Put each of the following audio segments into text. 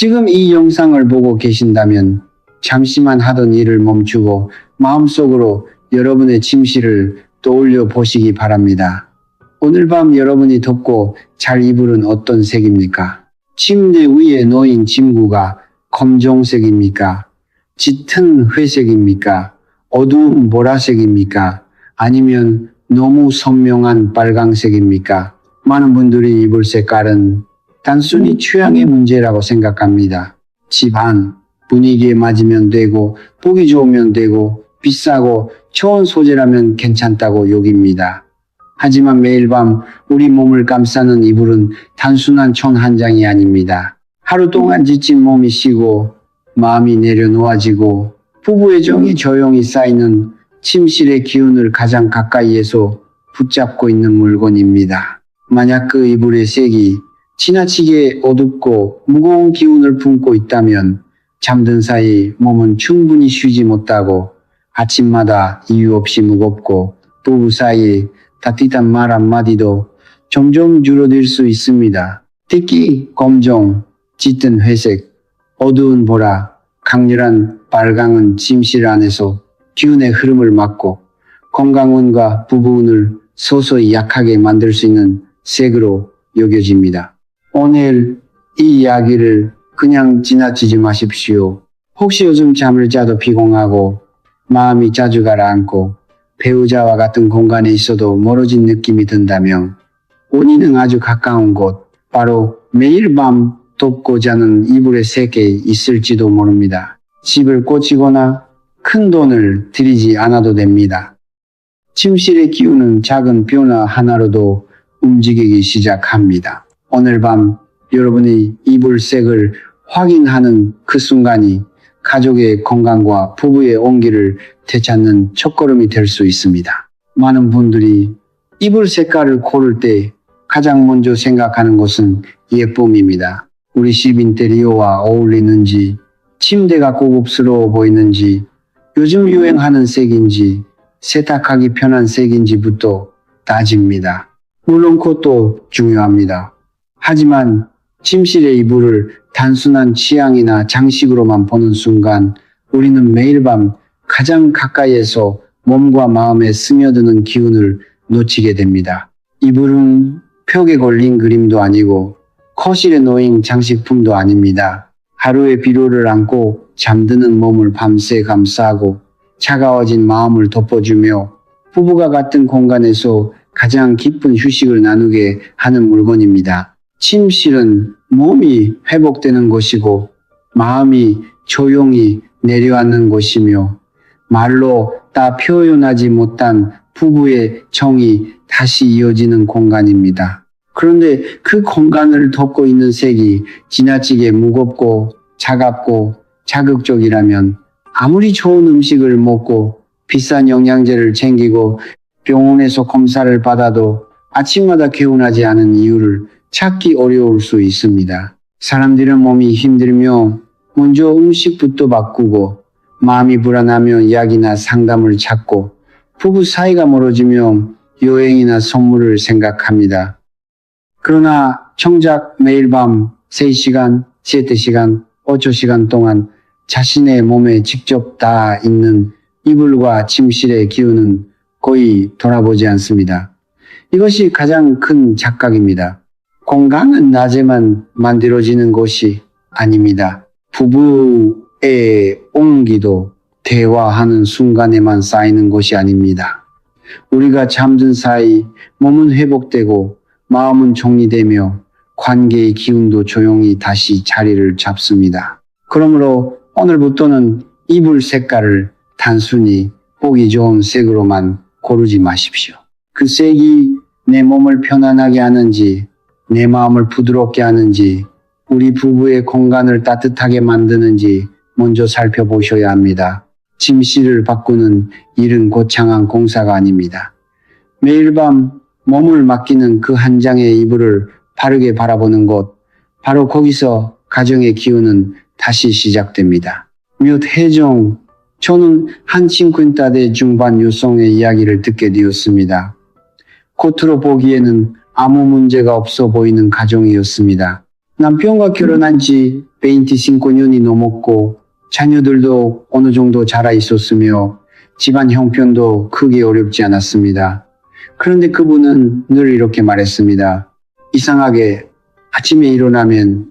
지금 이 영상을 보고 계신다면 잠시만 하던 일을 멈추고 마음속으로 여러분의 침실을 떠올려 보시기 바랍니다. 오늘 밤 여러분이 덮고 잘 이불은 어떤 색입니까? 침대 위에 놓인 침구가 검정색입니까? 짙은 회색입니까? 어두운 보라색입니까? 아니면 너무 선명한 빨강색입니까? 많은 분들이 이불 색깔은 단순히 취향의 문제라고 생각합니다. 집안 분위기에 맞으면 되고 보기 좋으면 되고 비싸고 좋은 소재라면 괜찮다고 여깁니다. 하지만 매일 밤 우리 몸을 감싸는 이불은 단순한 천 한 장이 아닙니다. 하루 동안 지친 몸이 쉬고 마음이 내려놓아지고 부부의 정이 조용히 쌓이는 침실의 기운을 가장 가까이에서 붙잡고 있는 물건입니다. 만약 그 이불의 색이 지나치게 어둡고 무거운 기운을 품고 있다면 잠든 사이 몸은 충분히 쉬지 못하고 아침마다 이유 없이 무겁고 부부 사이에 따뜻한 말 한마디도 점점 줄어들 수 있습니다. 특히 검정, 짙은 회색, 어두운 보라, 강렬한 빨강은 침실 안에서 기운의 흐름을 막고 건강운과 부부운을 서서히 약하게 만들 수 있는 색으로 여겨집니다. 오늘 이 이야기를 그냥 지나치지 마십시오. 혹시 요즘 잠을 자도 피곤하고 마음이 자주 가라앉고 배우자와 같은 공간에 있어도 멀어진 느낌이 든다면 원인은 아주 가까운 곳, 바로 매일 밤 덮고 자는 이불의 색에 있을지도 모릅니다. 집을 고치거나 큰 돈을 들이지 않아도 됩니다. 침실의 기운은 작은 변화 하나로도 움직이기 시작합니다. 오늘 밤 여러분이 이불색을 확인하는 그 순간이 가족의 건강과 부부의 온기를 되찾는 첫걸음이 될 수 있습니다. 많은 분들이 이불 색깔을 고를 때 가장 먼저 생각하는 것은 예쁨입니다. 우리 집 인테리어와 어울리는지, 침대가 고급스러워 보이는지, 요즘 유행하는 색인지, 세탁하기 편한 색인지부터 따집니다. 물론 그것도 중요합니다. 하지만 침실의 이불을 단순한 취향이나 장식으로만 보는 순간 우리는 매일 밤 가장 가까이에서 몸과 마음에 스며드는 기운을 놓치게 됩니다. 이불은 벽에 걸린 그림도 아니고 거실에 놓인 장식품도 아닙니다. 하루의 피로를 안고 잠드는 몸을 밤새 감싸고 차가워진 마음을 덮어주며 부부가 같은 공간에서 가장 깊은 휴식을 나누게 하는 물건입니다. 침실은 몸이 회복되는 곳이고 마음이 조용히 내려앉는 곳이며 말로 다 표현하지 못한 부부의 정이 다시 이어지는 공간입니다. 그런데 그 공간을 덮고 있는 색이 지나치게 무겁고 차갑고 자극적이라면 아무리 좋은 음식을 먹고 비싼 영양제를 챙기고 병원에서 검사를 받아도 아침마다 개운하지 않은 이유를 찾기 어려울 수 있습니다. 사람들은 몸이 힘들며 먼저 음식부터 바꾸고 마음이 불안하면 약이나 상담을 찾고 부부 사이가 멀어지면 여행이나 선물을 생각합니다. 그러나 정작 매일 밤 3시간, 3시간, 5시간 동안 자신의 몸에 직접 닿아 있는 이불과 침실의 기운은 거의 돌아보지 않습니다. 이것이 가장 큰 착각입니다. 건강은 낮에만 만들어지는 것이 아닙니다. 부부의 온기도 대화하는 순간에만 쌓이는 것이 아닙니다. 우리가 잠든 사이 몸은 회복되고 마음은 정리되며 관계의 기운도 조용히 다시 자리를 잡습니다. 그러므로 오늘부터는 이불 색깔을 단순히 보기 좋은 색으로만 고르지 마십시오. 그 색이 내 몸을 편안하게 하는지, 내 마음을 부드럽게 하는지, 우리 부부의 공간을 따뜻하게 만드는지 먼저 살펴보셔야 합니다. 침실을 바꾸는 일은 거창한 공사가 아닙니다. 매일 밤 몸을 맡기는 그 한 장의 이불을 바르게 바라보는 것, 바로 거기서 가정의 기운은 다시 시작됩니다. 몇 해 전 저는 한 50대 중반 여성의 이야기를 듣게 되었습니다. 겉으로 보기에는 아무 문제가 없어 보이는 가정이었습니다. 남편과 결혼한 지 25년이 넘었고 자녀들도 어느 정도 자라 있었으며 집안 형편도 크게 어렵지 않았습니다. 그런데 그분은 늘 이렇게 말했습니다. 이상하게 아침에 일어나면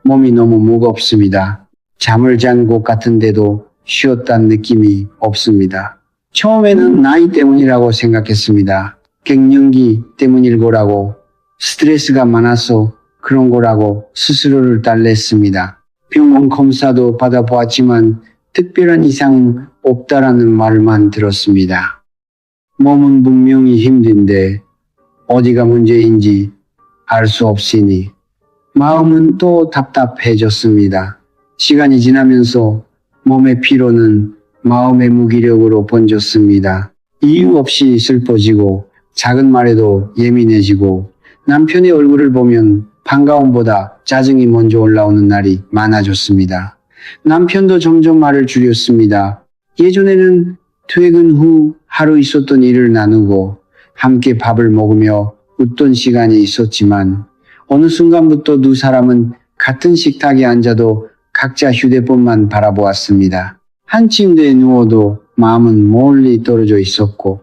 몸이 너무 무겁습니다. 잠을 잔 것 같은데도 쉬었다는 느낌이 없습니다. 처음에는 나이 때문이라고 생각했습니다. 갱년기 때문일 거라고, 스트레스가 많아서 그런 거라고 스스로를 달랬습니다. 병원 검사도 받아보았지만 특별한 이상은 없다라는 말만 들었습니다. 몸은 분명히 힘든데 어디가 문제인지 알 수 없으니 마음은 또 답답해졌습니다. 시간이 지나면서 몸의 피로는 마음의 무기력으로 번졌습니다. 이유 없이 슬퍼지고 작은 말에도 예민해지고 남편의 얼굴을 보면 반가움보다 짜증이 먼저 올라오는 날이 많아졌습니다. 남편도 점점 말을 줄였습니다. 예전에는 퇴근 후 하루 있었던 일을 나누고 함께 밥을 먹으며 웃던 시간이 있었지만 어느 순간부터 두 사람은 같은 식탁에 앉아도 각자 휴대폰만 바라보았습니다. 한 침대에 누워도 마음은 멀리 떨어져 있었고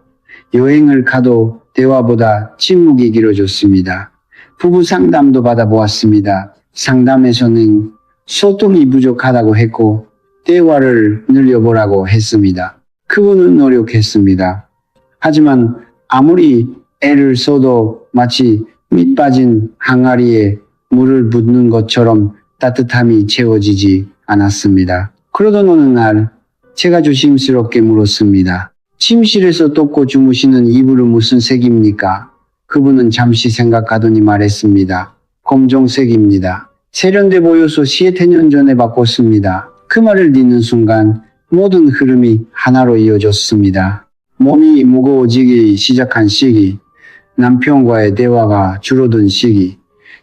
여행을 가도 대화보다 침묵이 길어졌습니다. 부부 상담도 받아보았습니다. 상담에서는 소통이 부족하다고 했고 대화를 늘려보라고 했습니다. 그분은 노력했습니다. 하지만 아무리 애를 써도 마치 밑 빠진 항아리에 물을 붓는 것처럼 따뜻함이 채워지지 않았습니다. 그러던 어느 날 제가 조심스럽게 물었습니다. 침실에서 덮고 주무시는 이불은 무슨 색입니까? 그분은 잠시 생각하더니 말했습니다. 검정색입니다. 세련돼 보여서 시애태 년 전에 바꿨습니다. 그 말을 듣는 순간 모든 흐름이 하나로 이어졌습니다. 몸이 무거워지기 시작한 시기, 남편과의 대화가 줄어든 시기,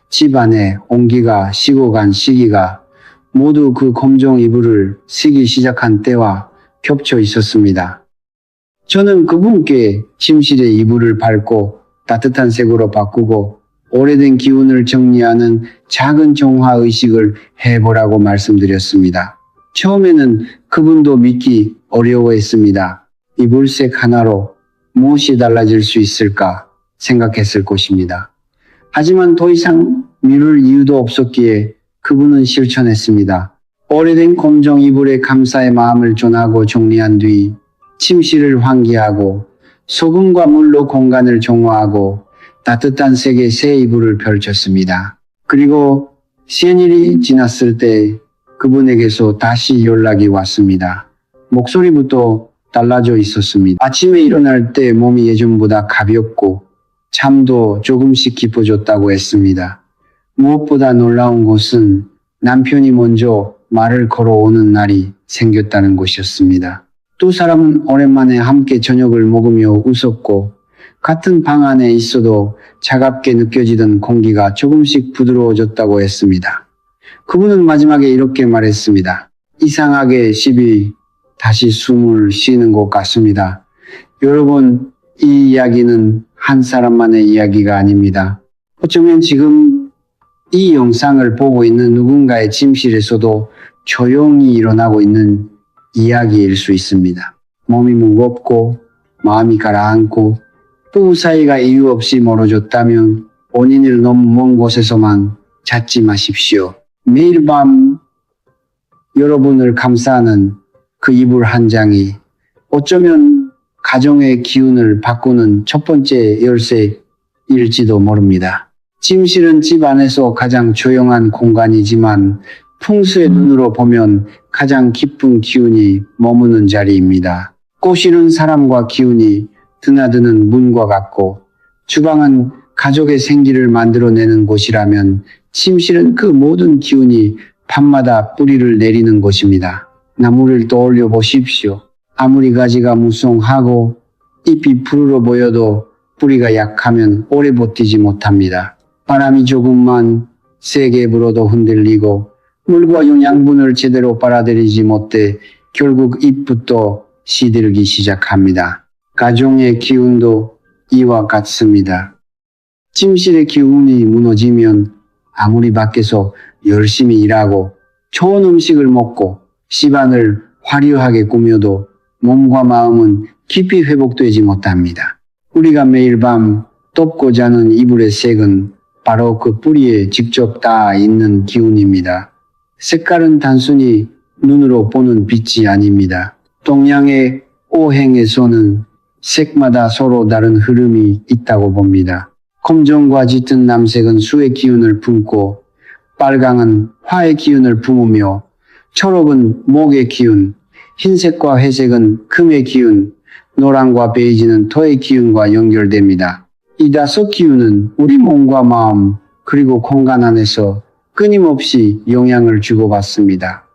집안의 온기가 식어간 시기가 모두 그 검정 이불을 쓰기 시작한 때와 겹쳐 있었습니다. 저는 그분께 침실의 이불을 밟고 따뜻한 색으로 바꾸고 오래된 기운을 정리하는 작은 정화의식을 해보라고 말씀드렸습니다. 처음에는 그분도 믿기 어려워했습니다. 이불색 하나로 무엇이 달라질 수 있을까 생각했을 것입니다. 하지만 더 이상 미룰 이유도 없었기에 그분은 실천했습니다. 오래된 검정 이불에 감사의 마음을 전하고 정리한 뒤 침실을 환기하고 소금과 물로 공간을 정화하고 따뜻한 색의 새 이불을 펼쳤습니다. 그리고 시행일이 지났을 때 그분에게서 다시 연락이 왔습니다. 목소리부터 달라져 있었습니다. 아침에 일어날 때 몸이 예전보다 가볍고 잠도 조금씩 깊어졌다고 했습니다. 무엇보다 놀라운 것은 남편이 먼저 말을 걸어오는 날이 생겼다는 것이었습니다. 두 사람은 오랜만에 함께 저녁을 먹으며 웃었고 같은 방 안에 있어도 차갑게 느껴지던 공기가 조금씩 부드러워졌다고 했습니다. 그분은 마지막에 이렇게 말했습니다. 이상하게 집이 다시 숨을 쉬는 것 같습니다. 여러분, 이 이야기는 한 사람만의 이야기가 아닙니다. 어쩌면 지금 이 영상을 보고 있는 누군가의 침실에서도 조용히 일어나고 있는 이야기일 수 있습니다. 몸이 무겁고 마음이 가라앉고 부부 사이가 이유 없이 멀어졌다면 원인을 너무 먼 곳에서만 찾지 마십시오. 매일 밤 여러분을 감싸는 그 이불 한 장이 어쩌면 가정의 기운을 바꾸는 첫 번째 열쇠일지도 모릅니다. 침실은 집 안에서 가장 조용한 공간이지만 풍수의 눈으로 보면 가장 깊은 기운이 머무는 자리입니다. 꽃실은 사람과 기운이 드나드는 문과 같고 주방은 가족의 생기를 만들어내는 곳이라면 침실은 그 모든 기운이 밤마다 뿌리를 내리는 곳입니다. 나무를 떠올려 보십시오. 아무리 가지가 무성하고 잎이 푸르러 보여도 뿌리가 약하면 오래 버티지 못합니다. 바람이 조금만 세게 불어도 흔들리고 물과 영양분을 제대로 빨아들이지 못해 결국 잎부터 시들기 시작합니다. 가정의 기운도 이와 같습니다. 침실의 기운이 무너지면 아무리 밖에서 열심히 일하고 좋은 음식을 먹고 집안을 화려하게 꾸며도 몸과 마음은 깊이 회복되지 못합니다. 우리가 매일 밤 덮고 자는 이불의 색은 바로 그 뿌리에 직접 닿아 있는 기운입니다. 색깔은 단순히 눈으로 보는 빛이 아닙니다. 동양의 오행에서는 색마다 서로 다른 흐름이 있다고 봅니다. 검정과 짙은 남색은 수의 기운을 품고 빨강은 화의 기운을 품으며 초록은 목의 기운, 흰색과 회색은 금의 기운, 노란과 베이지는 토의 기운과 연결됩니다. 이 다섯 기운은 우리 몸과 마음 그리고 공간 안에서 끊임없이 영향을 주고받습니다.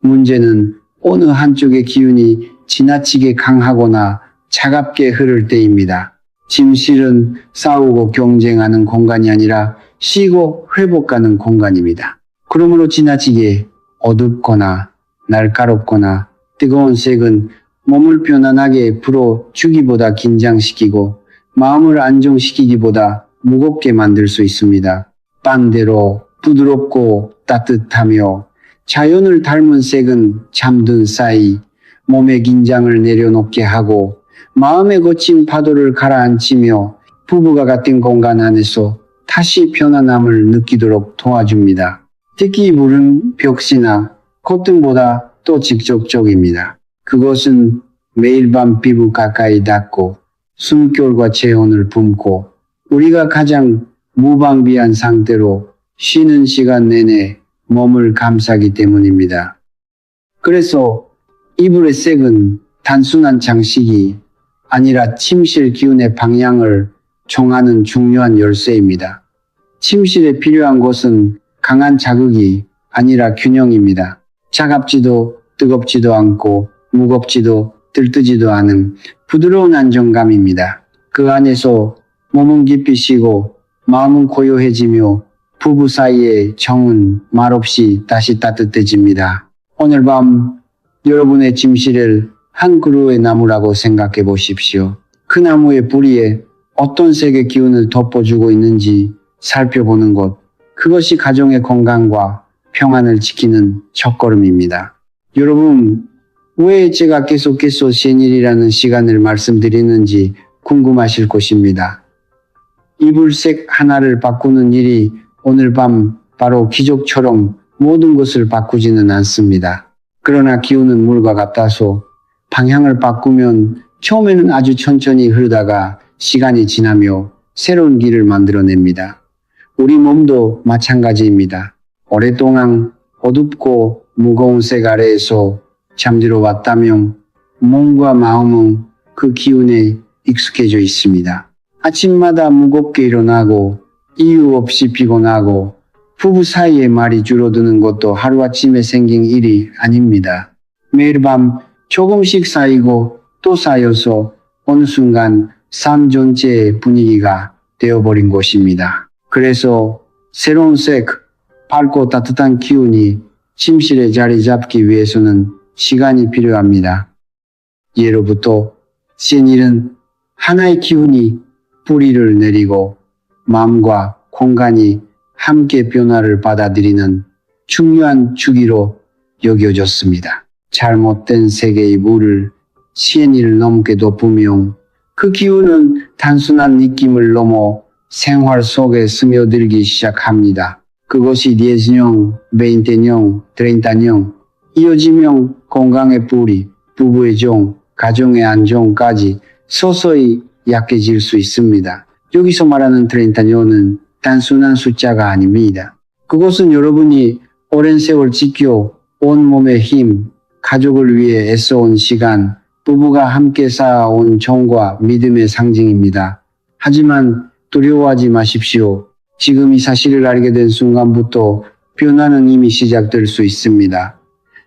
문제는 어느 한쪽의 기운이 지나치게 강하거나 차갑게 흐를 때입니다. 침실은 싸우고 경쟁하는 공간이 아니라 쉬고 회복하는 공간입니다. 그러므로 지나치게 어둡거나 날카롭거나 뜨거운 색은 몸을 편안하게 풀어주기보다 긴장시키고 마음을 안정시키기보다 무겁게 만들 수 있습니다. 반대로 부드럽고 따뜻하며 자연을 닮은 색은 잠든 사이 몸의 긴장을 내려놓게 하고 마음에 거친 파도를 가라앉히며 부부가 같은 공간 안에서 다시 편안함을 느끼도록 도와줍니다. 특히 물은 벽시나 커튼보다 더 직접적입니다. 그것은 매일 밤 피부 가까이 닿고 숨결과 체온을 품고 우리가 가장 무방비한 상태로 쉬는 시간 내내 몸을 감싸기 때문입니다. 그래서 이불의 색은 단순한 장식이 아니라 침실 기운의 방향을 정하는 중요한 열쇠입니다. 침실에 필요한 것은 강한 자극이 아니라 균형입니다. 차갑지도 뜨겁지도 않고 무겁지도 들뜨지도 않은 부드러운 안정감입니다. 그 안에서 몸은 깊이 쉬고 마음은 고요해지며 부부 사이의 정은 말없이 다시 따뜻해집니다. 오늘 밤 여러분의 침실을 한 그루의 나무라고 생각해 보십시오. 그 나무의 뿌리에 어떤 색의 기운을 덮어주고 있는지 살펴보는 것, 그것이 가정의 건강과 평안을 지키는 첫걸음입니다. 여러분, 왜 제가 계속해서 생일이라는 시간을 말씀드리는지 궁금하실 것입니다. 이불색 하나를 바꾸는 일이 오늘 밤 바로 기적처럼 모든 것을 바꾸지는 않습니다. 그러나 기운은 물과 같아서 방향을 바꾸면 처음에는 아주 천천히 흐르다가 시간이 지나며 새로운 길을 만들어냅니다. 우리 몸도 마찬가지입니다. 오랫동안 어둡고 무거운 색 아래에서 잠들어 왔다면 몸과 마음은 그 기운에 익숙해져 있습니다. 아침마다 무겁게 일어나고 이유 없이 피곤하고 부부 사이에 말이 줄어드는 것도 하루아침에 생긴 일이 아닙니다. 매일 밤 조금씩 쌓이고 또 쌓여서 어느 순간 삶 전체의 분위기가 되어버린 것입니다. 그래서 새로운 색, 밝고 따뜻한 기운이 침실에 자리 잡기 위해서는 시간이 필요합니다. 예로부터 생일은 하나의 기운이 뿌리를 내리고 마음과 공간이 함께 변화를 받아들이는 중요한 주기로 여겨졌습니다. 잘못된 세계의 물을 시엔이를 넘게 덮으면 그 기운은 단순한 느낌을 넘어 생활 속에 스며들기 시작합니다. 그것이 10년, 20년, 30년 이어지면 건강의 뿌리, 부부의 정, 가정의 안정까지 서서히 약해질 수 있습니다. 여기서 말하는 30년은 단순한 숫자가 아닙니다. 그것은 여러분이 오랜 세월 지켜 온몸의 힘, 가족을 위해 애써온 시간, 부부가 함께 쌓아온 정과 믿음의 상징입니다. 하지만 두려워하지 마십시오. 지금 이 사실을 알게 된 순간부터 변화는 이미 시작될 수 있습니다.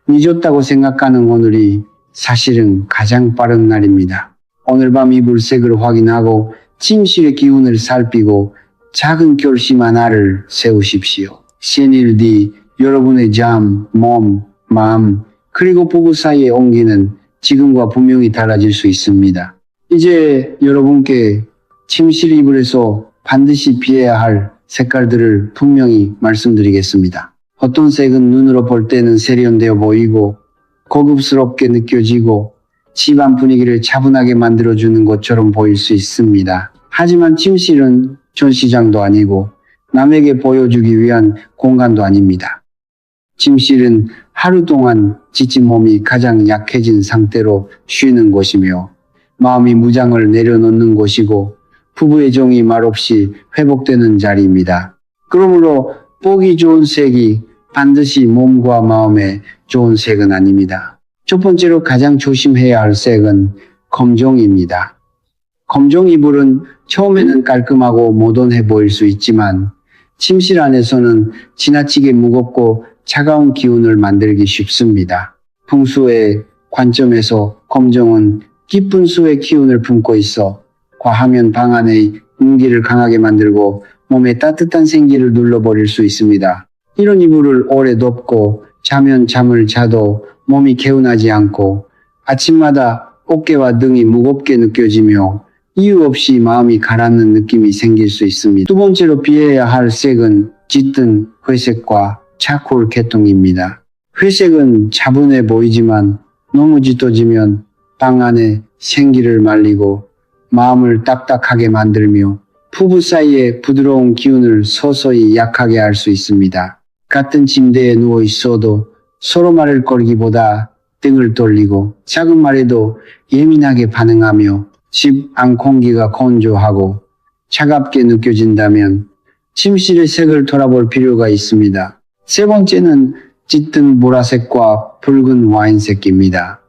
늦었다고 생각하는 오늘이 사실은 가장 빠른 날입니다. 오늘 밤 이불색을 확인하고 침실의 기운을 살피고 작은 결심 하나를 세우십시오. 생일 뒤 여러분의 잠, 몸, 마음 그리고 부부 사이의 온기는 지금과 분명히 달라질 수 있습니다. 이제 여러분께 침실 이불에서 반드시 피해야 할 색깔들을 분명히 말씀드리겠습니다. 어떤 색은 눈으로 볼 때는 세련되어 보이고 고급스럽게 느껴지고 집안 분위기를 차분하게 만들어주는 것처럼 보일 수 있습니다. 하지만 침실은 전시장도 아니고 남에게 보여주기 위한 공간도 아닙니다. 침실은 하루 동안 지친 몸이 가장 약해진 상태로 쉬는 곳이며 마음이 무장을 내려놓는 곳이고 부부의 정이 말없이 회복되는 자리입니다. 그러므로 보기 좋은 색이 반드시 몸과 마음에 좋은 색은 아닙니다. 첫 번째로 가장 조심해야 할 색은 검정입니다. 검정 이불은 처음에는 깔끔하고 모던해 보일 수 있지만 침실 안에서는 지나치게 무겁고 차가운 기운을 만들기 쉽습니다. 풍수의 관점에서 검정은 깊은 수의 기운을 품고 있어 과하면 방 안의 온기를 강하게 만들고 몸에 따뜻한 생기를 눌러버릴 수 있습니다. 이런 이불을 오래 덮고 자면 잠을 자도 몸이 개운하지 않고 아침마다 어깨와 등이 무겁게 느껴지며 이유 없이 마음이 가라앉는 느낌이 생길 수 있습니다. 두 번째로 피해야 할 색은 짙은 회색과 차콜 계통입니다. 회색은 차분해 보이지만 너무 짙어지면 방 안에 생기를 말리고 마음을 딱딱하게 만들며 부부 사이의 부드러운 기운을 서서히 약하게 할 수 있습니다. 같은 침대에 누워 있어도 서로 말을 걸기보다 등을 돌리고 작은 말에도 예민하게 반응하며 집 안 공기가 건조하고 차갑게 느껴진다면 침실의 색을 돌아볼 필요가 있습니다. 세 번째는 짙은 보라색과 붉은 와인색입니다.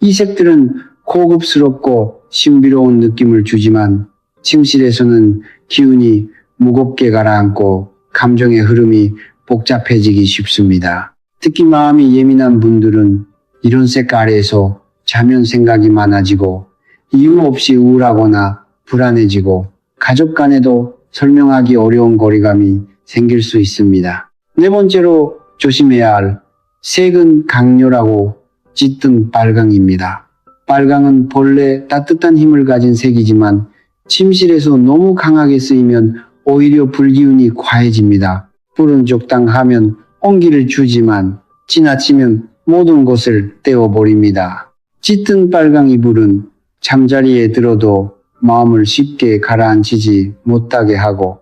이 색들은 고급스럽고 신비로운 느낌을 주지만 침실에서는 기운이 무겁게 가라앉고 감정의 흐름이 복잡해지기 쉽습니다. 특히 마음이 예민한 분들은 이런 색 아래에서 자면 생각이 많아지고 이유 없이 우울하거나 불안해지고 가족 간에도 설명하기 어려운 거리감이 생길 수 있습니다. 네 번째로 조심해야 할 색은 강렬하고 짙은 빨강입니다. 빨강은 본래 따뜻한 힘을 가진 색이지만 침실에서 너무 강하게 쓰이면 오히려 불기운이 과해집니다. 불은 적당하면 온기를 주지만 지나치면 모든 것을 떼어버립니다. 짙은 빨강 이불은 잠자리에 들어도 마음을 쉽게 가라앉히지 못하게 하고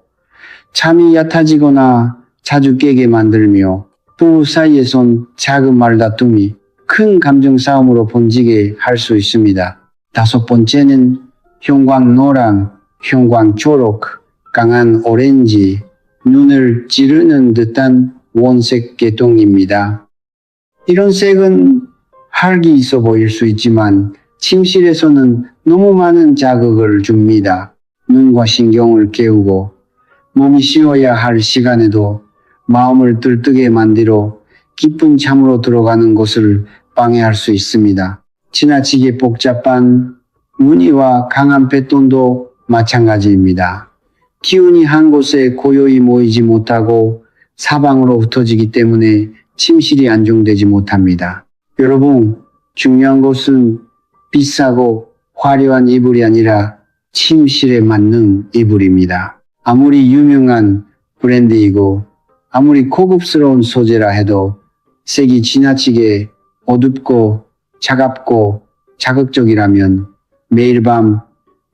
잠이 얕아지거나 자주 깨게 만들며 부부 사이에선 작은 말다툼이 큰 감정 싸움으로 번지게 할 수 있습니다. 다섯 번째는 형광 노랑, 형광 초록, 강한 오렌지, 눈을 찌르는 듯한 원색 계통입니다. 이런 색은 활기 있어 보일 수 있지만 침실에서는 너무 많은 자극을 줍니다. 눈과 신경을 깨우고 몸이 쉬어야 할 시간에도 마음을 들뜨게 만들어 깊은 잠으로 들어가는 것을 방해할 수 있습니다. 지나치게 복잡한 무늬와 강한 패턴도 마찬가지입니다. 기운이 한 곳에 고요히 모이지 못하고 사방으로 흩어지기 때문에 침실이 안정되지 못합니다. 여러분, 중요한 것은 비싸고 화려한 이불이 아니라 침실에 맞는 이불입니다. 아무리 유명한 브랜드이고 아무리 고급스러운 소재라 해도 색이 지나치게 어둡고 차갑고 자극적이라면 매일 밤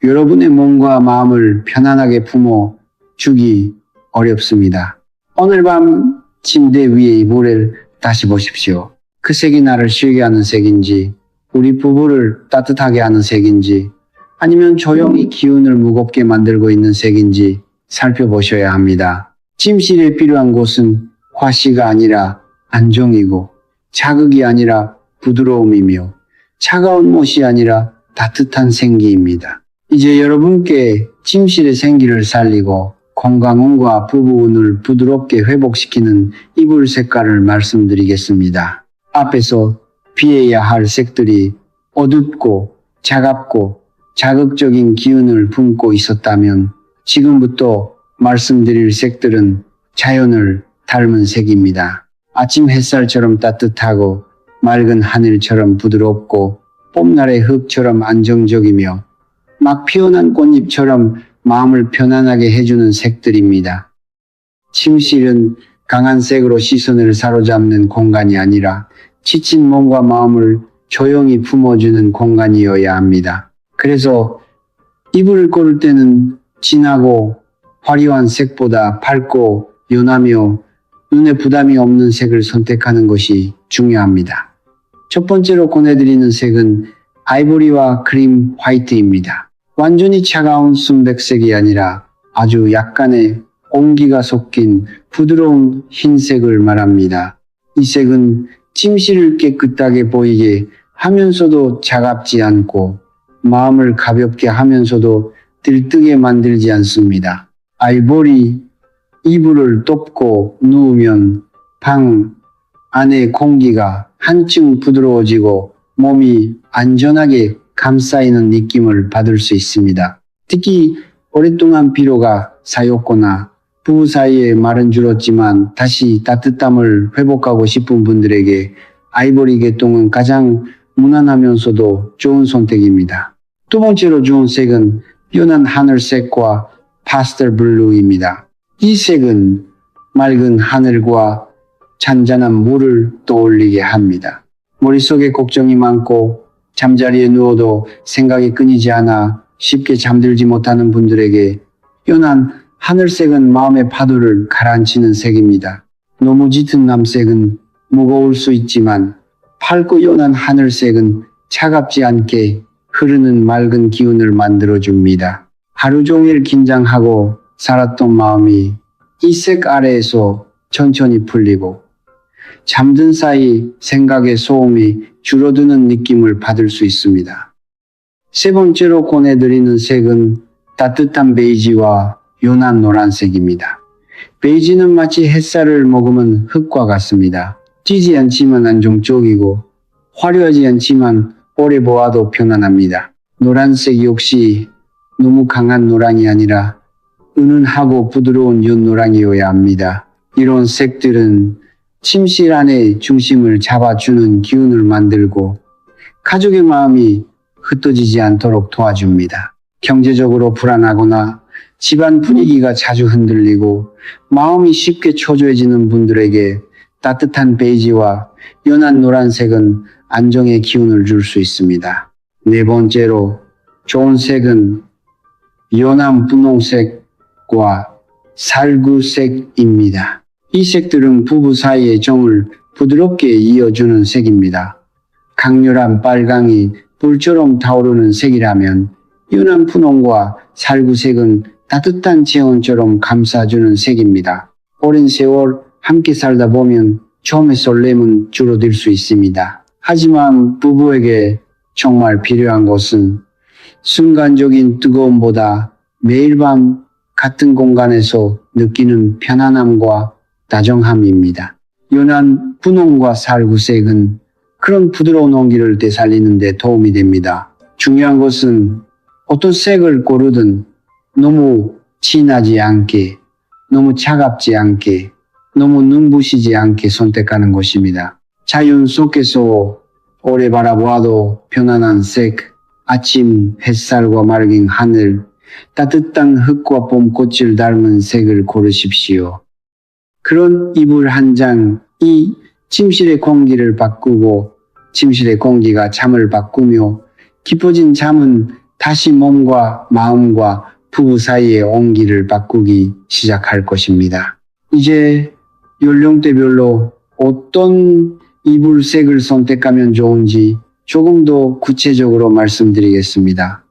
여러분의 몸과 마음을 편안하게 품어 주기 어렵습니다. 오늘 밤 침대 위의 이불을 다시 보십시오. 그 색이 나를 쉬게 하는 색인지, 우리 부부를 따뜻하게 하는 색인지, 아니면 조용히 기운을 무겁게 만들고 있는 색인지 살펴보셔야 합니다. 침실에 필요한 곳은 화씨가 아니라 안정이고, 자극이 아니라 부드러움이며, 차가운 못이 아니라 따뜻한 생기입니다. 이제 여러분께 침실의 생기를 살리고 건강운과 부부운을 부드럽게 회복시키는 이불 색깔을 말씀드리겠습니다. 앞에서 피해야 할 색들이 어둡고 차갑고 자극적인 기운을 품고 있었다면 지금부터 말씀드릴 색들은 자연을 닮은 색입니다. 아침 햇살처럼 따뜻하고 맑은 하늘처럼 부드럽고 봄날의 흙처럼 안정적이며 막 피어난 꽃잎처럼 마음을 편안하게 해주는 색들입니다. 침실은 강한 색으로 시선을 사로잡는 공간이 아니라 지친 몸과 마음을 조용히 품어주는 공간이어야 합니다. 그래서 이불을 고를 때는 진하고 화려한 색보다 밝고 연하며 눈에 부담이 없는 색을 선택하는 것이 중요합니다. 첫 번째로 권해드리는 색은 아이보리와 크림 화이트입니다. 완전히 차가운 순백색이 아니라 아주 약간의 온기가 섞인 부드러운 흰색을 말합니다. 이 색은 침실을 깨끗하게 보이게 하면서도 차갑지 않고 마음을 가볍게 하면서도 들뜨게 만들지 않습니다. 아이보리 이불을 덮고 누우면 방 안의 공기가 한층 부드러워지고 몸이 안전하게 감싸이는 느낌을 받을 수 있습니다. 특히 오랫동안 피로가 쌓였거나 부부 사이에 말은 줄었지만 다시 따뜻함을 회복하고 싶은 분들에게 아이보리 계통은 가장 무난하면서도 좋은 선택입니다. 두 번째로 좋은 색은 연한 하늘색과 파스텔 블루입니다. 이 색은 맑은 하늘과 잔잔한 물을 떠올리게 합니다. 머릿속에 걱정이 많고 잠자리에 누워도 생각이 끊이지 않아 쉽게 잠들지 못하는 분들에게 연한 하늘색은 마음의 파도를 가라앉히는 색입니다. 너무 짙은 남색은 무거울 수 있지만 밝고 연한 하늘색은 차갑지 않게 흐르는 맑은 기운을 만들어줍니다. 하루 종일 긴장하고 살았던 마음이 이 색 아래에서 천천히 풀리고 잠든 사이 생각의 소음이 줄어드는 느낌을 받을 수 있습니다. 세 번째로 권해드리는 색은 따뜻한 베이지와 연한 노란색입니다. 베이지는 마치 햇살을 머금은 흙과 같습니다. 찌지 않지만 안정적이고 화려하지 않지만 오래 보아도 편안합니다. 노란색 역시 너무 강한 노랑이 아니라 은은하고 부드러운 연노랑이어야 합니다. 이런 색들은 침실 안의 중심을 잡아주는 기운을 만들고 가족의 마음이 흩어지지 않도록 도와줍니다. 경제적으로 불안하거나 집안 분위기가 자주 흔들리고 마음이 쉽게 초조해지는 분들에게 따뜻한 베이지와 연한 노란색은 안정의 기운을 줄 수 있습니다. 네 번째로 좋은 색은 연한 분홍색과 살구색입니다. 이 색들은 부부 사이의 정을 부드럽게 이어주는 색입니다. 강렬한 빨강이 불처럼 타오르는 색이라면 연한 분홍과 살구색은 따뜻한 체온처럼 감싸주는 색입니다. 오랜 세월 함께 살다 보면 처음의 설렘은 줄어들 수 있습니다. 하지만 부부에게 정말 필요한 것은 순간적인 뜨거움보다 매일 밤 같은 공간에서 느끼는 편안함과 다정함입니다. 연한 분홍과 살구색은 그런 부드러운 온기를 되살리는 데 도움이 됩니다. 중요한 것은 어떤 색을 고르든 너무 진하지 않게, 너무 차갑지 않게, 너무 눈부시지 않게 선택하는 것입니다. 자연 속에서 오래 바라보아도 편안한 색, 아침 햇살과 맑은 하늘, 따뜻한 흙과 봄꽃을 닮은 색을 고르십시오. 그런 이불 한 장이 침실의 공기를 바꾸고 침실의 공기가 잠을 바꾸며 깊어진 잠은 다시 몸과 마음과 부부 사이의 온기를 바꾸기 시작할 것입니다. 이제 연령대별로 어떤 이불색을 선택하면 좋은지 조금 더 구체적으로 말씀드리겠습니다.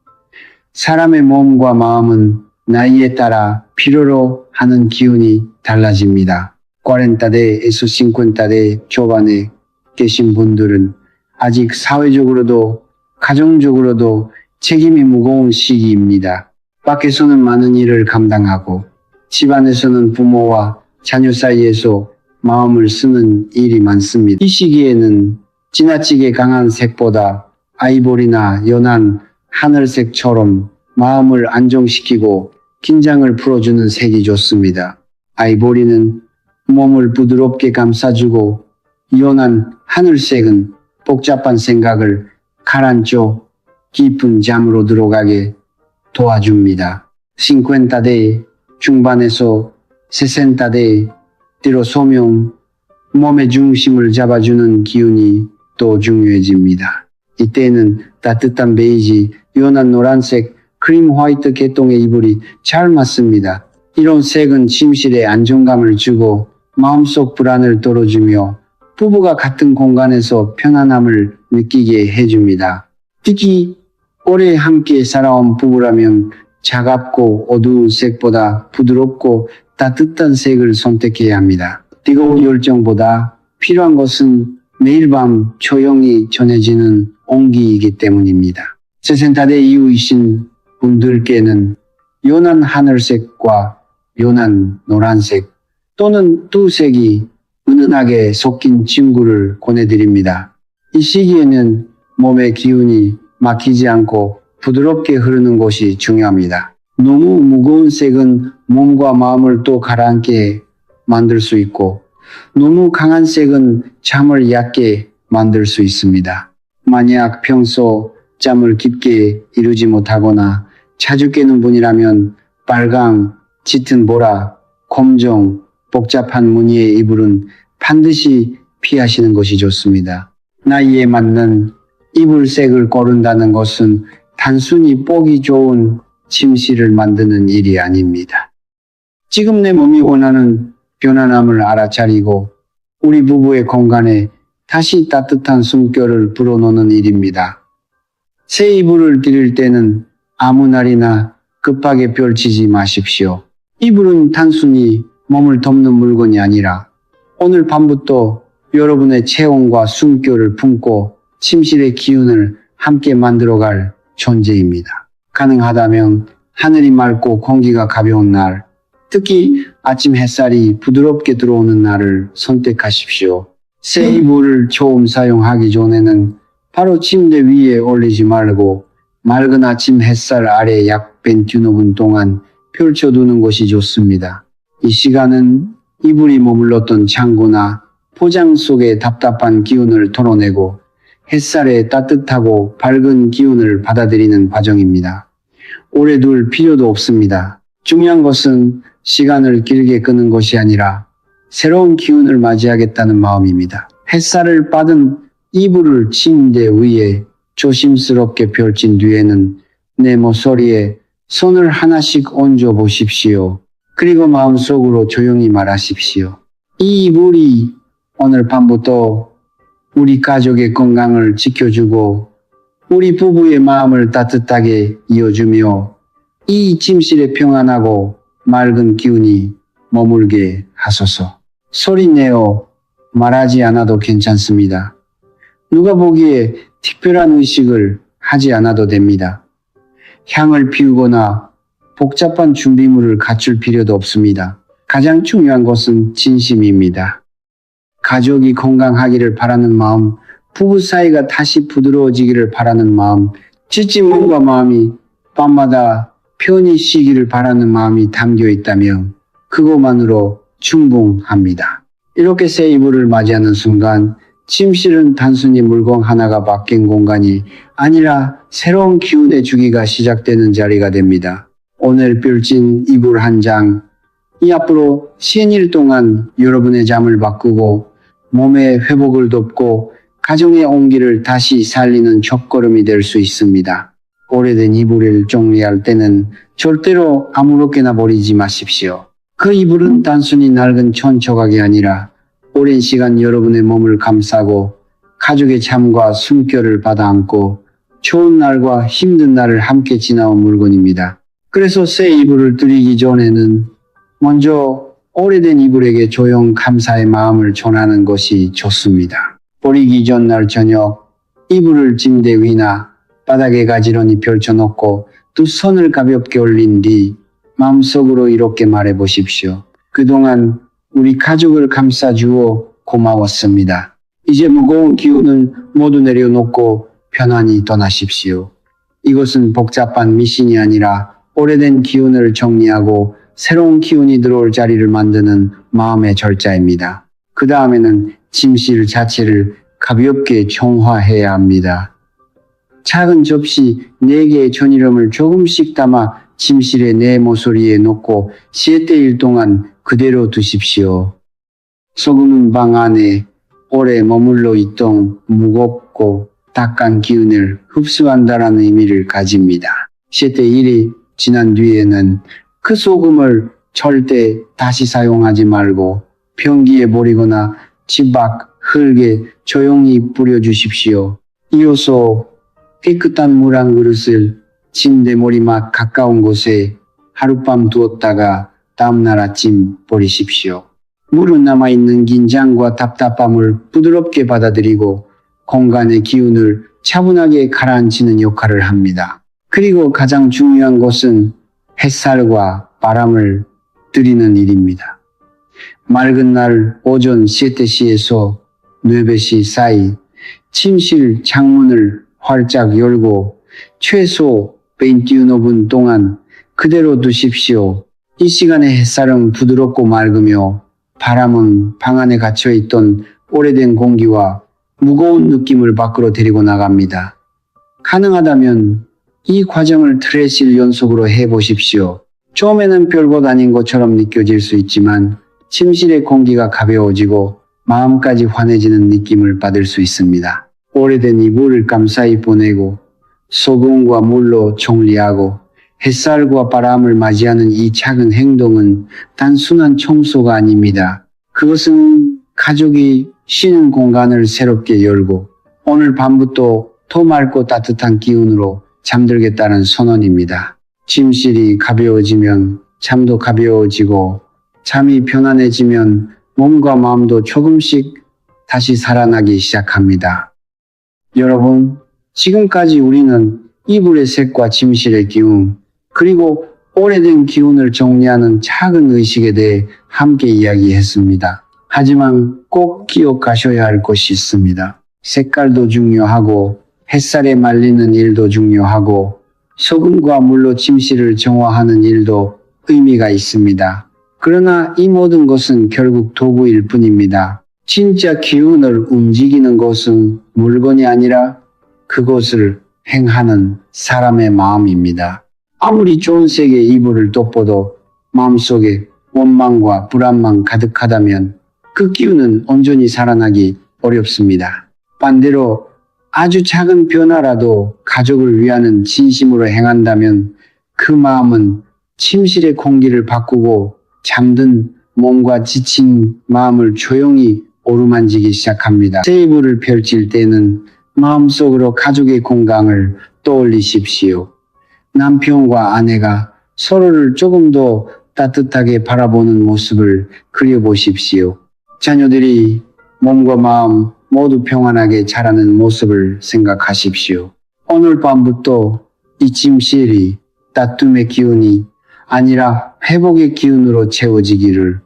사람의 몸과 마음은 나이에 따라 필요로 하는 기운이 달라집니다. 40대에서 50대 초반에 계신 분들은 아직 사회적으로도 가정적으로도 책임이 무거운 시기입니다. 밖에서는 많은 일을 감당하고 집안에서는 부모와 자녀 사이에서 마음을 쓰는 일이 많습니다. 이 시기에는 지나치게 강한 색보다 아이보리나 연한 하늘색처럼 마음을 안정시키고 긴장을 풀어주는 색이 좋습니다. 아이보리는 몸을 부드럽게 감싸주고 연한 하늘색은 복잡한 생각을 가라앉혀 깊은 잠으로 들어가게 도와줍니다. 50대 중반에서 60대 때로 소명, 몸의 중심을 잡아주는 기운이 또 중요해집니다. 이때는 따뜻한 베이지, 연한 노란색, 크림 화이트 계통의 이불이 잘 맞습니다. 이런 색은 침실에 안정감을 주고 마음속 불안을 덜어주며 부부가 같은 공간에서 편안함을 느끼게 해줍니다. 특히 오래 함께 살아온 부부라면 차갑고 어두운 색보다 부드럽고 따뜻한 색을 선택해야 합니다. 뜨거운 열정보다 필요한 것은 매일 밤 조용히 전해지는 온기이기 때문입니다. 세센타대 이후이신 분들께는 연한 하늘색과 연한 노란색 또는 두 색이 은은하게 섞인 친구를 권해드립니다. 이 시기에는 몸의 기운이 막히지 않고 부드럽게 흐르는 것이 중요합니다. 너무 무거운 색은 몸과 마음을 또 가라앉게 만들 수 있고 너무 강한 색은 잠을 얕게 만들 수 있습니다. 만약 평소 잠을 깊게 이루지 못하거나 자주 깨는 분이라면 빨강, 짙은 보라, 검정, 복잡한 무늬의 이불은 반드시 피하시는 것이 좋습니다. 나이에 맞는 이불색을 고른다는 것은 단순히 보기 좋은 침실을 만드는 일이 아닙니다. 지금 내 몸이 원하는 편안함을 알아차리고 우리 부부의 공간에 다시 따뜻한 숨결을 불어넣는 일입니다. 새 이불을 드릴 때는 아무 날이나 급하게 펼치지 마십시오. 이불은 단순히 몸을 덮는 물건이 아니라 오늘 밤부터 여러분의 체온과 숨결을 품고 침실의 기운을 함께 만들어갈 존재입니다. 가능하다면 하늘이 맑고 공기가 가벼운 날, 특히 아침 햇살이 부드럽게 들어오는 날을 선택하십시오. 새 이불을 처음 사용하기 전에는 바로 침대 위에 올리지 말고 맑은 아침 햇살 아래 약 반 듀너분 동안 펼쳐두는 것이 좋습니다. 이 시간은 이불이 머물렀던 창고나 포장 속의 답답한 기운을 털어내고 햇살의 따뜻하고 밝은 기운을 받아들이는 과정입니다. 오래 둘 필요도 없습니다. 중요한 것은 시간을 길게 끄는 것이 아니라 새로운 기운을 맞이하겠다는 마음입니다. 햇살을 받은 이불을 침대 위에 조심스럽게 펼친 뒤에는 내 목소리에 손을 하나씩 얹어 보십시오. 그리고 마음속으로 조용히 말하십시오. 이 이불이 오늘 밤부터 우리 가족의 건강을 지켜주고 우리 부부의 마음을 따뜻하게 이어주며 이 침실에 평안하고 맑은 기운이 머물게 하소서. 소리내어 말하지 않아도 괜찮습니다. 누가 보기에 특별한 의식을 하지 않아도 됩니다. 향을 피우거나 복잡한 준비물을 갖출 필요도 없습니다. 가장 중요한 것은 진심입니다. 가족이 건강하기를 바라는 마음, 부부 사이가 다시 부드러워지기를 바라는 마음, 지친 몸과 마음이 밤마다 편히 쉬기를 바라는 마음이 담겨 있다면 그것만으로 충분합니다. 이렇게 새 이불을 맞이하는 순간 침실은 단순히 물건 하나가 바뀐 공간이 아니라 새로운 기운의 주기가 시작되는 자리가 됩니다. 오늘 펼친 이불 한 장, 이 앞으로 10일 동안 여러분의 잠을 바꾸고 몸의 회복을 돕고 가정의 온기를 다시 살리는 첫걸음이 될 수 있습니다. 오래된 이불을 정리할 때는 절대로 아무렇게나 버리지 마십시오. 그 이불은 단순히 낡은 천조각이 아니라 오랜 시간 여러분의 몸을 감싸고 가족의 잠과 숨결을 받아 안고 좋은 날과 힘든 날을 함께 지나온 물건입니다. 그래서 새 이불을 드리기 전에는 먼저 오래된 이불에게 조용 감사의 마음을 전하는 것이 좋습니다. 버리기 전날 저녁 이불을 침대 위나 바닥에 가지런히 펼쳐놓고 두 손을 가볍게 올린 뒤 마음속으로 이렇게 말해 보십시오. 그동안 우리 가족을 감싸주어 고마웠습니다. 이제 무거운 기운을 모두 내려놓고 편안히 떠나십시오. 이것은 복잡한 미신이 아니라 오래된 기운을 정리하고 새로운 기운이 들어올 자리를 만드는 마음의 절자입니다. 그 다음에는 침실 자체를 가볍게 정화해야 합니다. 작은 접시 4개의 천일염을 조금씩 담아 침실의 내 모서리에 놓고 3대1 동안 그대로 두십시오. 소금은 방 안에 오래 머물러 있던 무겁고 딱한 기운을 흡수한다라는 의미를 가집니다. 셋째 일이 지난 뒤에는 그 소금을 절대 다시 사용하지 말고 변기에 버리거나 집 밖 흙에 조용히 뿌려주십시오. 이어서 깨끗한 물 한 그릇을 침대 머리맡 가까운 곳에 하룻밤 두었다가 다음날 아침 버리십시오. 물은 남아있는 긴장과 답답함을 부드럽게 받아들이고 공간의 기운을 차분하게 가라앉히는 역할을 합니다. 그리고 가장 중요한 것은 햇살과 바람을 들이는 일입니다. 맑은 날 오전 3시에서 4시 사이 침실 창문을 활짝 열고 최소 25분 동안 그대로 두십시오. 이 시간에 햇살은 부드럽고 맑으며 바람은 방 안에 갇혀있던 오래된 공기와 무거운 느낌을 밖으로 데리고 나갑니다. 가능하다면 이 과정을 트레실 연속으로 해보십시오. 처음에는 별것 아닌 것처럼 느껴질 수 있지만 침실의 공기가 가벼워지고 마음까지 환해지는 느낌을 받을 수 있습니다. 오래된 이불을 감싸이 보내고 소금과 물로 정리하고 햇살과 바람을 맞이하는 이 작은 행동은 단순한 청소가 아닙니다. 그것은 가족이 쉬는 공간을 새롭게 열고 오늘 밤부터 더 맑고 따뜻한 기운으로 잠들겠다는 선언입니다. 침실이 가벼워지면 잠도 가벼워지고 잠이 편안해지면 몸과 마음도 조금씩 다시 살아나기 시작합니다. 여러분, 지금까지 우리는 이불의 색과 침실의 기운, 그리고 오래된 기운을 정리하는 작은 의식에 대해 함께 이야기했습니다. 하지만 꼭 기억하셔야 할 것이 있습니다. 색깔도 중요하고 햇살에 말리는 일도 중요하고 소금과 물로 침실을 정화하는 일도 의미가 있습니다. 그러나 이 모든 것은 결국 도구일 뿐입니다. 진짜 기운을 움직이는 것은 물건이 아니라 그것을 행하는 사람의 마음입니다. 아무리 좋은 색의 이불을 덮어도 마음속에 원망과 불안만 가득하다면 그 기운은 온전히 살아나기 어렵습니다. 반대로 아주 작은 변화라도 가족을 위하는 진심으로 행한다면 그 마음은 침실의 공기를 바꾸고 잠든 몸과 지친 마음을 조용히 어루만지기 시작합니다. 새 이불을 펼칠 때는 마음속으로 가족의 건강을 떠올리십시오. 남편과 아내가 서로를 조금 더 따뜻하게 바라보는 모습을 그려보십시오. 자녀들이 몸과 마음 모두 평안하게 자라는 모습을 생각하십시오. 오늘 밤부터 이 침실이 다툼의 기운이 아니라 회복의 기운으로 채워지기를,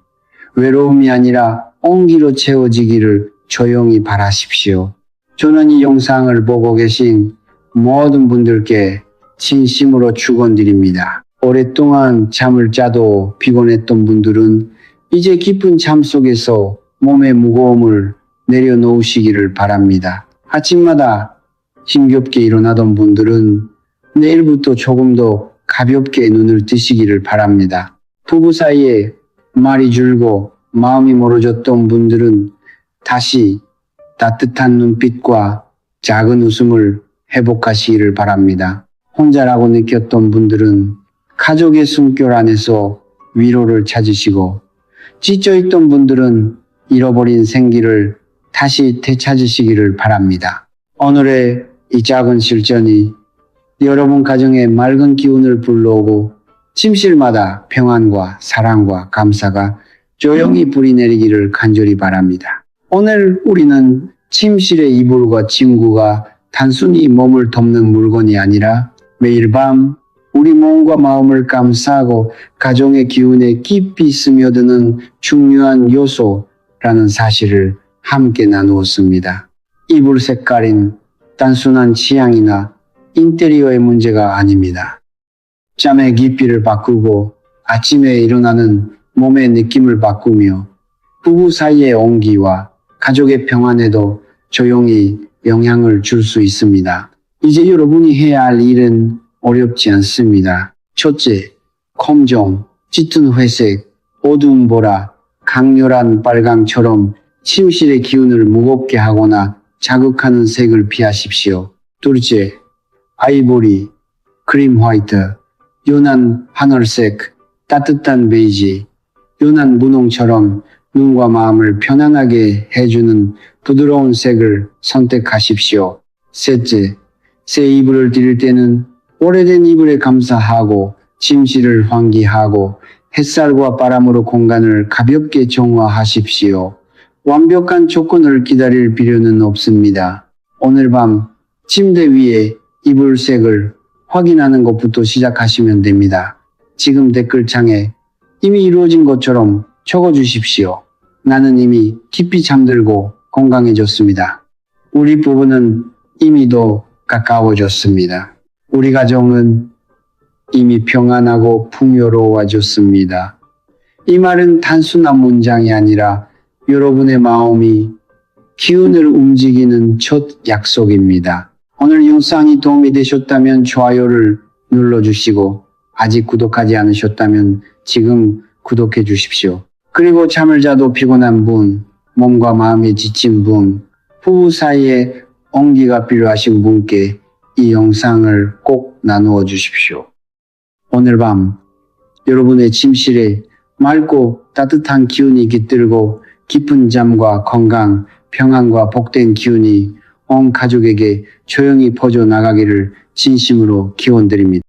외로움이 아니라 온기로 채워지기를 조용히 바라십시오. 저는 이 영상을 보고 계신 모든 분들께 진심으로 축원드립니다. 오랫동안 잠을 자도 피곤했던 분들은 이제 깊은 잠 속에서 몸의 무거움을 내려놓으시기를 바랍니다. 아침마다 힘겹게 일어나던 분들은 내일부터 조금 더 가볍게 눈을 뜨시기를 바랍니다. 부부 사이에 말이 줄고 마음이 멀어졌던 분들은 다시 따뜻한 눈빛과 작은 웃음을 회복하시기를 바랍니다. 혼자라고 느꼈던 분들은 가족의 숨결 안에서 위로를 찾으시고, 지쳐있던 분들은 잃어버린 생기를 다시 되찾으시기를 바랍니다. 오늘의 이 작은 실천이 여러분 가정에 맑은 기운을 불러오고 침실마다 평안과 사랑과 감사가 조용히 뿌리 내리기를 간절히 바랍니다. 오늘 우리는 침실의 이불과 침구가 단순히 몸을 덮는 물건이 아니라 매일 밤 우리 몸과 마음을 감싸고 가정의 기운에 깊이 스며드는 중요한 요소라는 사실을 함께 나누었습니다. 이불 색깔인 단순한 취향이나 인테리어의 문제가 아닙니다. 잠의 깊이를 바꾸고 아침에 일어나는 몸의 느낌을 바꾸며 부부 사이의 온기와 가족의 평안에도 조용히 영향을 줄 수 있습니다. 이제 여러분이 해야 할 일은 어렵지 않습니다. 첫째, 검정, 짙은 회색, 어두운 보라, 강렬한 빨강처럼 침실의 기운을 무겁게 하거나 자극하는 색을 피하십시오. 둘째, 아이보리, 크림 화이트, 연한 하늘색, 따뜻한 베이지, 연한 분홍처럼 눈과 마음을 편안하게 해주는 부드러운 색을 선택하십시오. 셋째, 새 이불을 드릴 때는 오래된 이불에 감싸하고 침실을 환기하고 햇살과 바람으로 공간을 가볍게 정화하십시오. 완벽한 조건을 기다릴 필요는 없습니다. 오늘 밤 침대 위에 이불색을 확인하는 것부터 시작하시면 됩니다. 지금 댓글창에 이미 이루어진 것처럼 적어주십시오. 나는 이미 깊이 잠들고 건강해졌습니다. 우리 부부는 이미 더 가까워졌습니다. 우리 가정은 이미 평안하고 풍요로워졌습니다. 이 말은 단순한 문장이 아니라 여러분의 마음이 기운을 움직이는 첫 약속입니다. 오늘 영상이 도움이 되셨다면 좋아요를 눌러주시고 아직 구독하지 않으셨다면 지금 구독해 주십시오. 그리고 잠을 자도 피곤한 분, 몸과 마음이 지친 분, 부부 사이에 온기가 필요하신 분께 이 영상을 꼭 나누어 주십시오. 오늘 밤 여러분의 침실에 맑고 따뜻한 기운이 깃들고 깊은 잠과 건강, 평안과 복된 기운이 온 가족에게 조용히 퍼져나가기를 진심으로 기원드립니다.